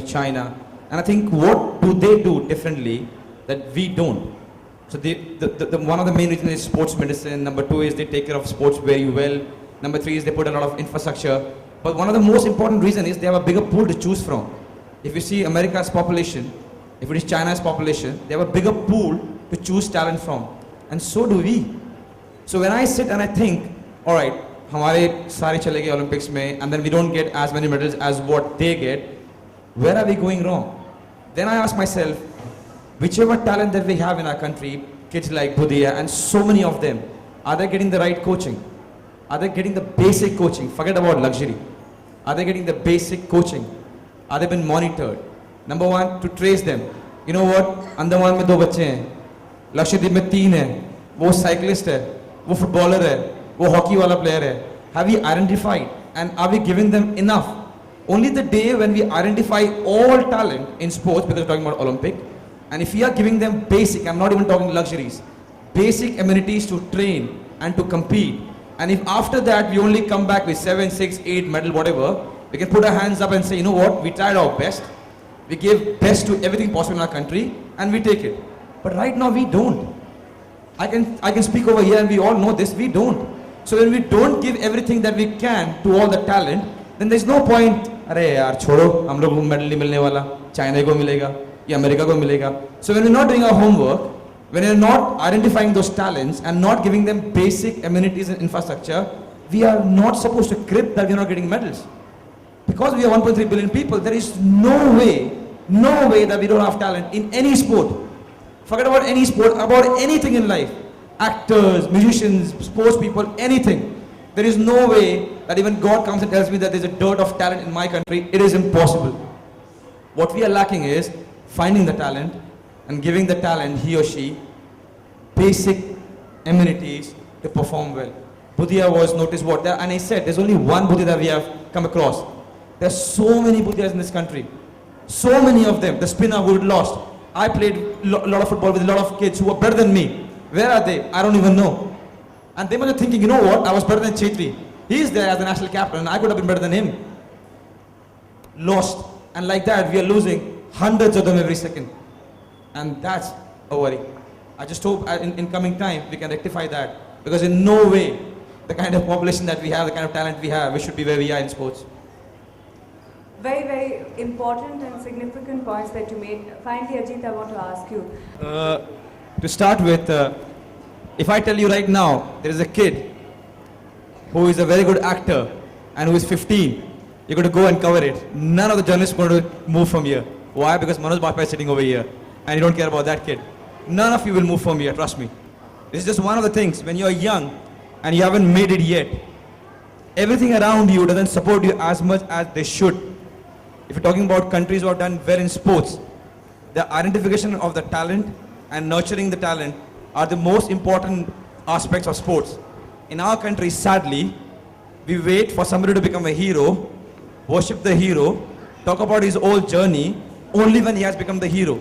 China. And I think what do they do differently that we don't? So one of the main reasons is sports medicine. Number two is they take care of sports very well. Number three is they put a lot of infrastructure. But one of the most important reasons is they have a bigger pool to choose from. If you see America's population, if it is China's population, they have a bigger pool to choose talent from. And so do we. So when I sit and I think, all right, हमारे सारे चले गए Olympics में, and then we don't get as many medals as what they get, where are we going wrong? Then I ask myself, whichever talent that we have in our country, kids like Budhiya and so many of them, are they getting the right coaching? Are they getting the basic coaching? Forget about luxury. Are they getting the basic coaching? Are they being monitored? Number one, to trace them. You know what? Andaman में 2 बच्चे हैं, लक्षद्वीप में 3 हैं, वो cyclist है, वो footballer है, वो hockey वाला player है. Have we identified and are we giving them enough? Only the day when we identify all talent in sports, because we're talking about Olympic, and if we are giving them basic, I'm not even talking luxuries, basic amenities to train and to compete, and if after that we only come back with 7, 6, 8 medal, whatever, we can put our hands up and say, you know what, we tried our best, we gave best to everything possible in our country, and we take it. But right now we don't. I can speak over here and we all know this, we don't. So when we don't give everything that we can to all the talent, then there's no point, अरे यार छोड़ो, हम लोग medal नहीं मिलने वाला, China को मिलेगा, या अमेरिका को मिलेगा. So when we're not doing our homework, when we're not identifying those talents and not giving them basic amenities and infrastructure, we are not supposed to crib that we're not getting medals. Because we are 1.3 billion people, there is no way that we don't have talent in any sport. Forget about any sport, about anything in life. Actors, musicians, sports people, anything. There is no way that even God comes and tells me that there's a dearth of talent in my country. It is impossible. What we are lacking is finding the talent and giving the talent, he or she, basic amenities to perform well. Budhiya was noticed what there, and I said there's only one Budhiya that we have come across. There's so many Budhiyas in this country. So many of them. The spinner who lost. I played a lot of football with a lot of kids who were better than me. Where are they? I don't even know. And they must be thinking, you know what, I was better than Chetri. He is there as the national captain and I could have been better than him. Lost. And like that, we are losing hundreds of them every second. And that's a worry. I just hope in coming time, we can rectify that. Because in no way, the kind of population that we have, the kind of talent we have, we should be where we are in sports. Very, very important and significant points that you made. Finally, Ajit, I want to ask you. To start with, if I tell you right now, there is a kid who is a very good actor and who is 15, you're going to go and cover it. None of the journalists are going to move from here. Why? Because Manoj Bajpayee is sitting over here and you don't care about that kid. None of you will move from here, trust me. This is just one of the things. When you're young and you haven't made it yet, everything around you doesn't support you as much as they should. If you're talking about countries who have done well in sports, the identification of the talent and nurturing the talent are the most important aspects of sports. In our country, sadly, we wait for somebody to become a hero, worship the hero, talk about his whole journey, only when he has become the hero.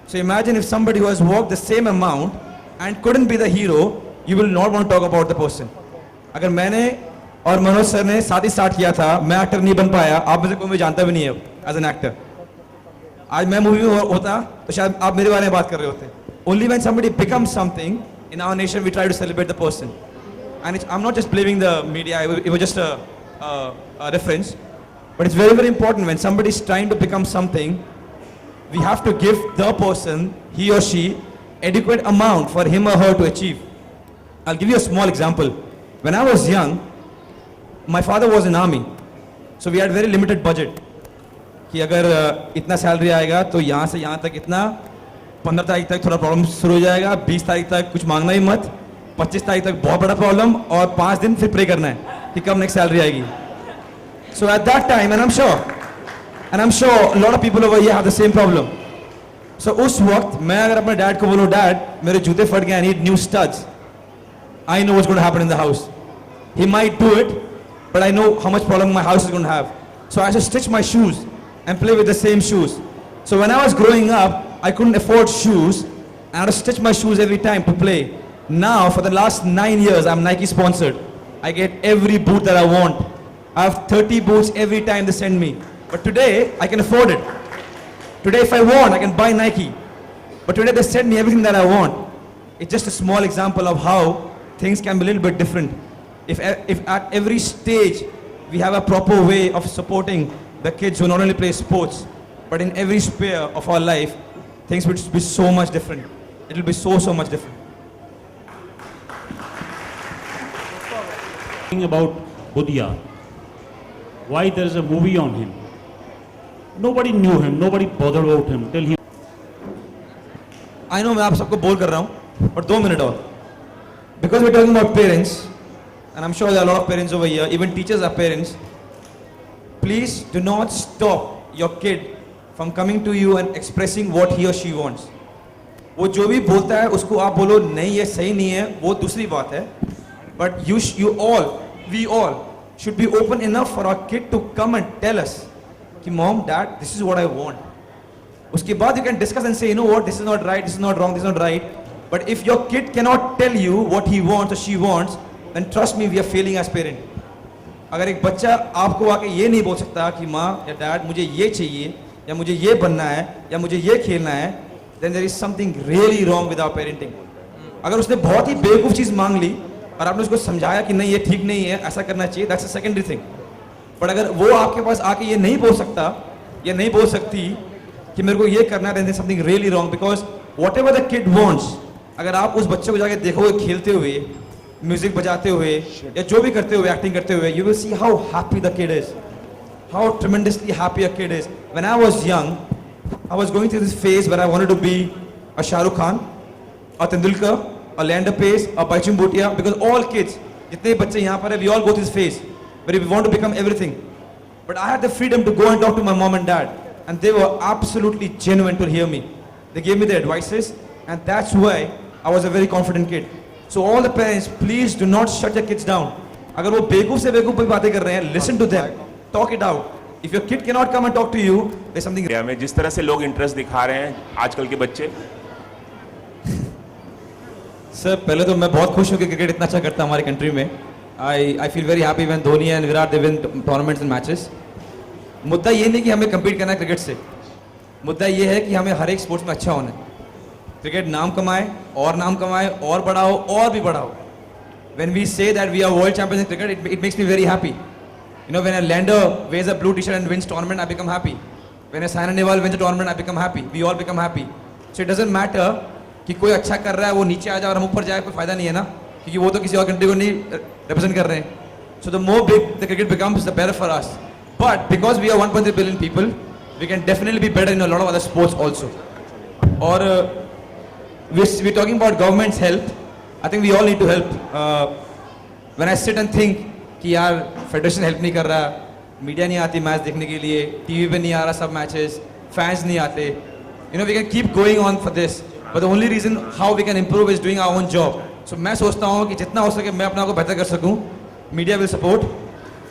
So imagine if somebody who has worked the same amount and couldn't be the hero, you will not want to talk about the person. अगर मैंने और Manoj sir ने साथ ही start किया था, मैं actor नहीं बन पाया, आप में से कोई मुझे जानता भी नहीं है एज एन एक्टर. आज मैं मूवी में होता तो शायद आप मेरे बारे में बात कर रहे होते. Only when somebody becomes something in our nation we try to celebrate the person. And I'm not just blaming the media, it was just a reference. But it's very, very important when somebody is trying to become something, we have to give the person, he or she, adequate amount for him or her to achieve. I'll give you a small example. When I was young, my father was in army. So we had very limited budget. कि अगर इतना salary आएगा तो यहाँ से यहाँ तक इतना, 15 तारीख तक थोड़ा प्रॉब्लम शुरू हो जाएगा, 20 तारीख तक कुछ मांगना ही मत, 25 तारीख तक बहुत बड़ा प्रॉब्लम और 5 दिन फिर प्रे करना है कि कब नेक्स्ट सैलरी आएगी. So at that time, and I'm sure a lot of people over here have the same problem. So उस वक्त मैं अगर अपने डैड को बोलूँ, डैड मेरे जूते फट गए, I need new studs, I know what's going to happen in the house. He might do it, but I know how much problem my house is going to have. So I have to stitch my shoes and play with the same shoes. So when I was growing up, I couldn't afford shoes and I had to stitch my shoes every time to play. Now, for the last 9 years, I'm Nike sponsored. I get every boot that I want. I have 30 boots every time they send me. But today, I can afford it. Today if I want, I can buy Nike. But today they send me everything that I want. It's just a small example of how things can be a little bit different. If at every stage we have a proper way of supporting the kids who not only play sports, but in every sphere of our life, things would be so much different. It will be so much different. Thing about Budia, why there is a movie on him. Nobody knew him, nobody bothered about him till he. I know मैं आप सबको बोल कर रहा हूँ, but 2 minutes और. Because we're talking about parents, and I'm sure there are a lot of parents over here, even teachers are parents. Please do not stop your kid from coming to you and expressing what he or she wants. वो जो भी बोलता है उसको आप बोलो नहीं ये सही नहीं है, वो दूसरी बात है. But we all should be open enough for our kid to come and tell us कि mom, dad, this is what I want. उसके बाद you can discuss and say, you know what, this is not right, this is not wrong, this is not right. But if your kid cannot tell you what he wants or she wants, then trust me, we are failing as parent. अगर एक बच्चा आपको आके ये नहीं बोल सकता कि माँ या डैड मुझे ये चाहिए या मुझे ये बनना है या मुझे ये खेलना है, then there is something really wrong with our parenting. अगर उसने बहुत ही बेवकूफ़ चीज़ मांग ली और आपने उसको समझाया कि नहीं ये ठीक नहीं है, ऐसा करना चाहिए, that's a secondary thing. But अगर वो आपके पास आके ये नहीं बोल सकता या नहीं बोल सकती कि मेरे को ये करना है, then there is something really wrong, because whatever the kid wants, अगर आप उस बच्चे को जाके देखोगे खेलते हुए, म्यूजिक बजाते हुए या जो भी करते हुए, एक्टिंग करते हुए, you will see how happy the kid is, how tremendously happy a kid is. When I was young, I was going through this phase where I wanted to be a Shah Rukh Khan, a Tendulkar, a Leander Pace, a Baichung Bhutia, because all kids, जितने बच्चे यहाँ पर हैं, we all go through this phase where we want to become everything. But I had the freedom to go and talk to my mom and dad, and they were absolutely genuine to hear me. They gave me their advices, and that's why I was a very confident kid. So all the parents, please do not shut your kids down. अगर वो बेवकूफ़ से बेवकूफ़ बातें कर रहे हैं, listen to them, talk it out. If your kid cannot come and talk to you, there's something. India में जिस तरह से लोग इंटरेस्ट दिखा रहे हैं आजकल के बच्चे. सर पहले तो मैं बहुत खुश हूँ कि क्रिकेट इतना अच्छा करता है हमारी कंट्री में. I feel very happy when Dhoni and Virat they win tournaments and matches. मुद्दा ये नहीं कि हमें compete करना है क्रिकेट से. मुद्दा ये है कि हमें हर एक स्पोर्ट्स में अच्छा होना है. क्रिकेट नाम कमाए और बढ़ाओ और भी बढ़ाओ. When we say that we are world champions in cricket, it makes me very happy. You know, when a Lander wears a blue t-shirt and wins tournament, I become happy. When a Saina Nehwal wins a tournament, I become happy. We all become happy. So it doesn't matter कि कोई अच्छा कर रहा है वो नीचे आ जाए और हम ऊपर जाए, कोई फायदा नहीं है ना, क्योंकि वो तो किसी और कंट्री को नहीं रिप्रेजेंट कर रहे हैं. So the more big the cricket becomes, the better for us. But because we are 1.3 billion people, we can definitely be better in a lot of other sports also. Or we're talking about government's help. I think we all need to help. When I sit and think कि यार federation help नहीं कर रहा, media नहीं आती match देखने के लिए, टीवी पे नहीं आ रहा सब मैचेस, फैंस नहीं आते, you know we can keep going on for this, but the only reason how we can improve is doing our own job. So मैं सोचता हूँ कि जितना हो सके मैं अपने आप को बेहतर कर सकूँ. Media will support,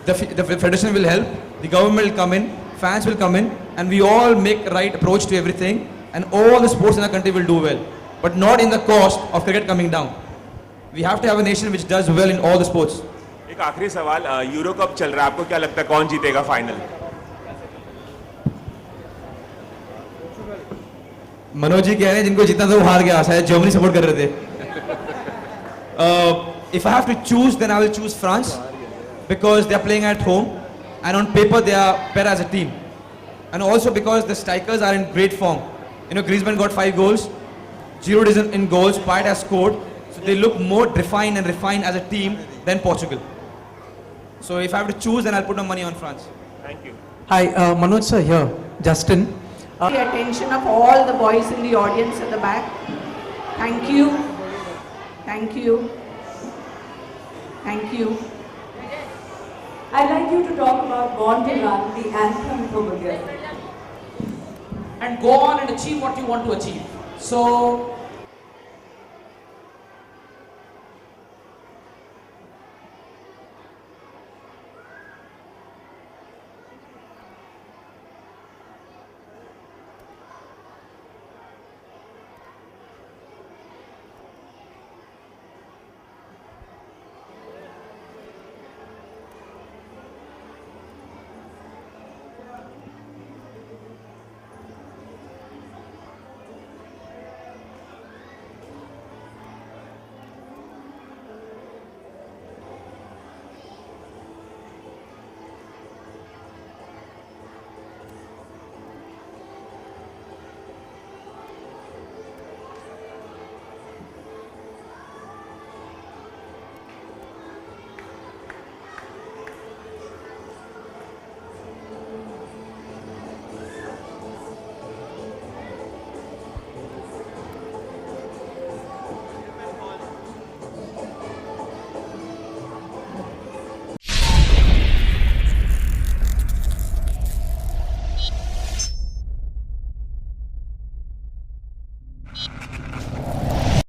the federation will help, the government will come in, fans will come in, and we all make right approach to everything, and all the sports in our country will do well, but not in the cost of cricket coming down. We have to have a nation which does well in all the sports. एक आखिरी सवाल, euro cup चल रहा है, आपको क्या लगता है कौन जीतेगा फाइनल? मनोज जी कह रहे हैं जिनको जीतना था वो हार गया, शायद जर्मनी सपोर्ट कर रहे थे. If I have to choose, then I will choose France, because they are playing at home, and on paper they are better as a team, and also because the strikers are in great form. You know, Griezmann got 5 goals, Giroud is in goals, Payet has scored, so they look more refined as a team than Portugal. So if I have to choose, then I'll put my money on France. Thank you. Hi, Manoj sir here, Justin. The attention of all the boys in the audience at the back. Thank you. Thank you. Thank you. I'd like you to talk about Born to Run, the anthem for Bulgaria. And go on and achieve what you want to achieve. So